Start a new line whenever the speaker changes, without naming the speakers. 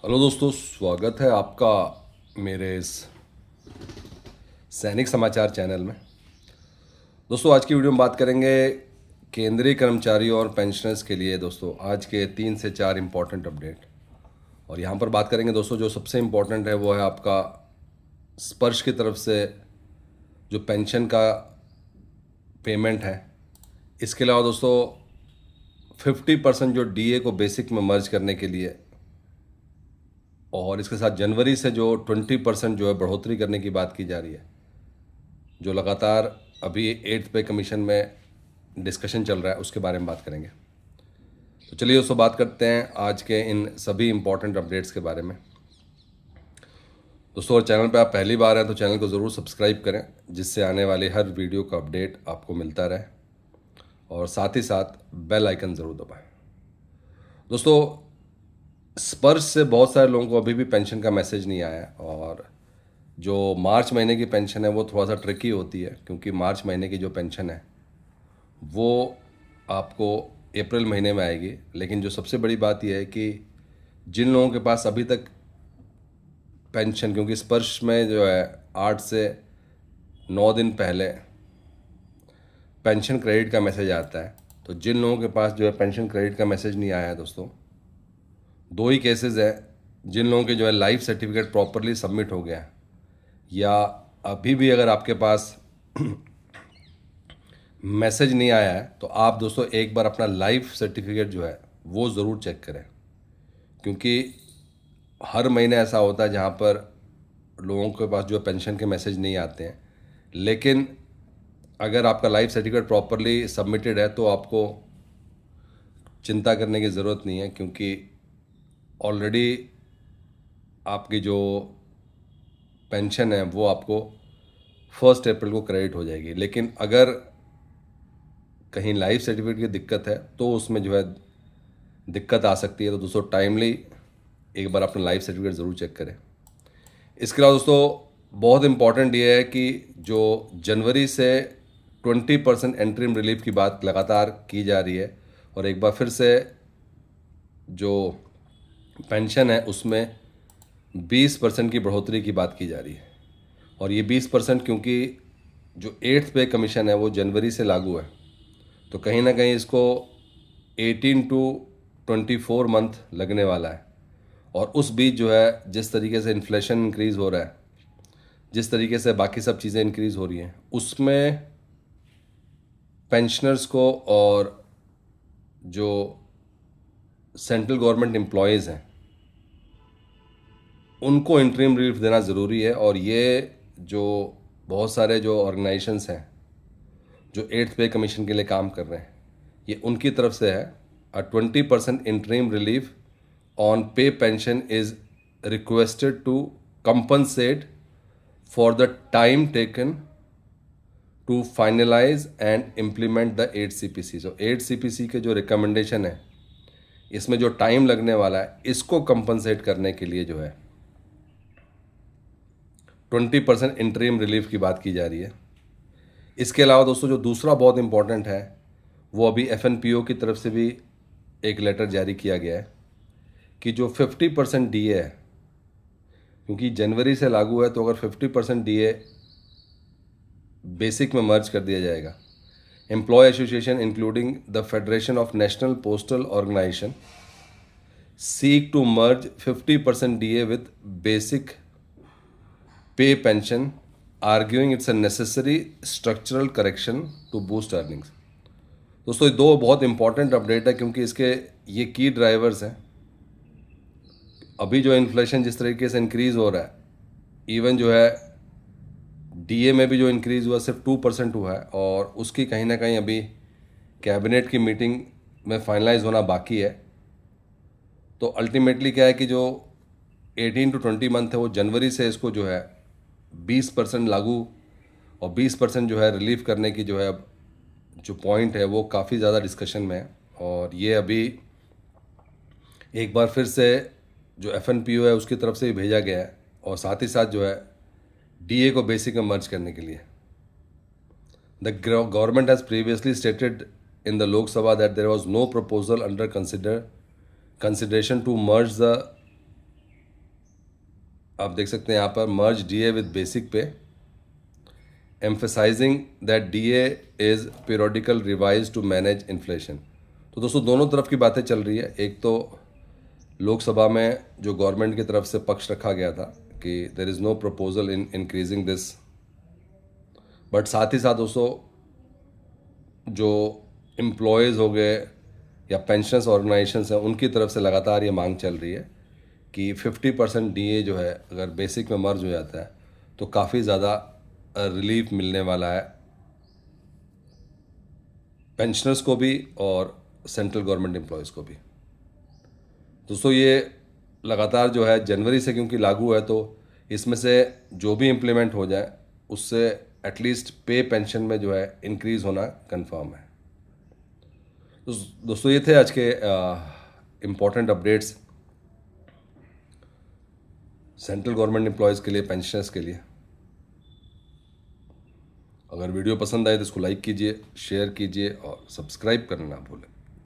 Hello दोस्तों, स्वागत है आपका मेरे इस सैनिक समाचार चैनल में। दोस्तों, आज की वीडियो में बात करेंगे केंद्रीय कर्मचारियों और पेंशनर्स के लिए दोस्तों आज के 3 से 4 इम्पॉर्टेंट अपडेट। और यहाँ पर बात करेंगे दोस्तों, जो सबसे इम्पॉर्टेंट है वो है आपका स्पर्श की तरफ से जो पेंशन का पेमेंट है। इसके अलावा दोस्तों 50% जो डीए को बेसिक में मर्ज करने के लिए, और इसके साथ जनवरी से जो 20% जो है बढ़ोतरी करने की बात की जा रही है, जो लगातार अभी 8th पे कमीशन में डिस्कशन चल रहा है, उसके बारे में बात करेंगे। तो चलिए दोस्तों बात करते हैं आज के इन सभी इम्पॉर्टेंट अपडेट्स के बारे में। दोस्तों, और चैनल पे आप पहली बार हैं तो चैनल को ज़रूर सब्सक्राइब करें, जिससे आने वाली हर वीडियो का अपडेट आपको मिलता रहे, और साथ ही साथ बेल आइकन ज़रूर दबाएं। दोस्तों, स्पर्श से बहुत सारे लोगों को अभी भी पेंशन का मैसेज नहीं आया है, और जो मार्च महीने की पेंशन है वो थोड़ा सा ट्रिकी होती है, क्योंकि मार्च महीने की जो पेंशन है वो आपको अप्रैल महीने में आएगी। लेकिन जो सबसे बड़ी बात यह है कि जिन लोगों के पास अभी तक पेंशन, क्योंकि स्पर्श में जो है 8 से 9 दिन पहले पेंशन क्रेडिट का मैसेज आता है, तो जिन लोगों के पास जो है पेंशन क्रेडिट का मैसेज नहीं आया है दोस्तों, 2 ही केसेस है। जिन लोगों के जो है लाइफ सर्टिफिकेट प्रॉपरली सबमिट हो गया है, या अभी भी अगर आपके पास मैसेज नहीं आया है, तो आप दोस्तों एक बार अपना लाइफ सर्टिफिकेट जो है वो ज़रूर चेक करें, क्योंकि हर महीने ऐसा होता है जहाँ पर लोगों के पास जो पेंशन के मैसेज नहीं आते हैं। लेकिन अगर आपका लाइफ सर्टिफिकेट प्रॉपरली सबमिटेड है तो आपको चिंता करने की ज़रूरत नहीं है, क्योंकि ऑलरेडी आपकी जो पेंशन है वो आपको 1 अप्रैल को क्रेडिट हो जाएगी। लेकिन अगर कहीं लाइफ सर्टिफिकेट की दिक्कत है तो उसमें जो है दिक्कत आ सकती है, तो दोस्तों टाइमली एक बार अपना लाइफ सर्टिफिकेट ज़रूर चेक करें। इसके अलावा दोस्तों बहुत इम्पॉर्टेंट ये है कि जो जनवरी से 20% एंट्रीम रिलीफ की बात लगातार की जा रही है, और एक बार फिर से जो पेंशन है उसमें 20% की बढ़ोतरी की बात की जा रही है। और ये 20% क्योंकि जो 8th पे कमीशन है वो जनवरी से लागू है, तो कहीं ना कहीं इसको 18 टू 24 मंथ लगने वाला है। और उस बीच जो है जिस तरीके से इन्फ्लेशन इंक्रीज़ हो रहा है, जिस तरीके से बाकी सब चीज़ें इंक्रीज़ हो रही हैं, उसमें पेंशनर्स को और जो सेंट्रल गवर्नमेंट एम्प्लॉयज़ हैं उनको इंटरिम रिलीफ देना ज़रूरी है। और ये जो बहुत सारे जो ऑर्गेनाइजेशंस हैं जो 8th पे कमीशन के लिए काम कर रहे हैं, ये उनकी तरफ से है। 20% interim relief on pay pension is requested to compensate for the time taken to finalise and implement the 8 CPC। तो 8 CPC के जो रिकमेंडेशन है, इसमें जो टाइम लगने वाला है, इसको कंपनसेट करने के लिए जो है 20% इंटरिम रिलीफ की बात की जा रही है। इसके अलावा दोस्तों जो दूसरा बहुत इंपॉर्टेंट है, वो अभी FNPO की तरफ से भी एक लेटर जारी किया गया है कि जो 50% DA है, क्योंकि जनवरी से लागू है, तो अगर 50% DA बेसिक में मर्ज कर दिया जाएगा, employee association including the federation of national postal organisation seek to merge 50% DA with basic pay pension, arguing it's a necessary structural correction to boost earnings. दोस्तों ये 2 बहुत इंपॉर्टेंट अपडेट है, क्योंकि इसके ये की ड्राइवर्स हैं। अभी जो इन्फ्लेशन जिस तरीके से इंक्रीज़ हो रहा है, इवन जो है DA में भी जो इंक्रीज़ हुआ सिर्फ 2% हुआ है, और उसकी कहीं ना कहीं अभी कैबिनेट की मीटिंग में फाइनलाइज होना बाकी है। तो अल्टीमेटली क्या है कि जो 18 टू 20 मंथ है वो जनवरी से इसको जो है 20% लागू और 20% जो है रिलीफ करने की जो है जो पॉइंट है वो काफ़ी ज़्यादा डिस्कशन में है। और ये अभी एक बार फिर से जो FNPO है उसकी तरफ से भी भेजा गया है, और साथ ही साथ जो है DA को बेसिक में मर्ज करने के लिए। The government has previously stated in the Lok Sabha that there was no proposal under consideration to merge the आप देख सकते हैं यहाँ पर मर्ज डीए विद बेसिक पे, emphasizing that DA is periodical revised to manage inflation। तो दोस्तों दोनों तरफ की बातें चल रही है। एक तो लोकसभा में जो गवर्नमेंट की तरफ से पक्ष रखा गया था कि there is no proposal in increasing this, but साथ ही साथ दोस्तों जो एम्प्लॉयज़ हो गए या पेंशनर्स ऑर्गेनाइजेशंस हैं उनकी तरफ से लगातार ये मांग चल रही है कि 50% DA जो है अगर बेसिक में मर्ज हो जाता है तो काफ़ी ज़्यादा रिलीफ मिलने वाला है पेंशनर्स को भी और सेंट्रल गवर्नमेंट एम्प्लॉयज़ को भी। दोस्तों ये लगातार जो है जनवरी से क्योंकि लागू है तो इसमें से जो भी इम्प्लीमेंट हो जाए उससे एटलीस्ट पे पेंशन में जो है इंक्रीज़ होना कंफर्म है। तो दोस्तों ये थे आज के important updates central government employees के लिए, पेंशनर्स के लिए। अगर वीडियो पसंद आए तो इसको लाइक कीजिए, शेयर कीजिए और सब्सक्राइब करना ना भूलें।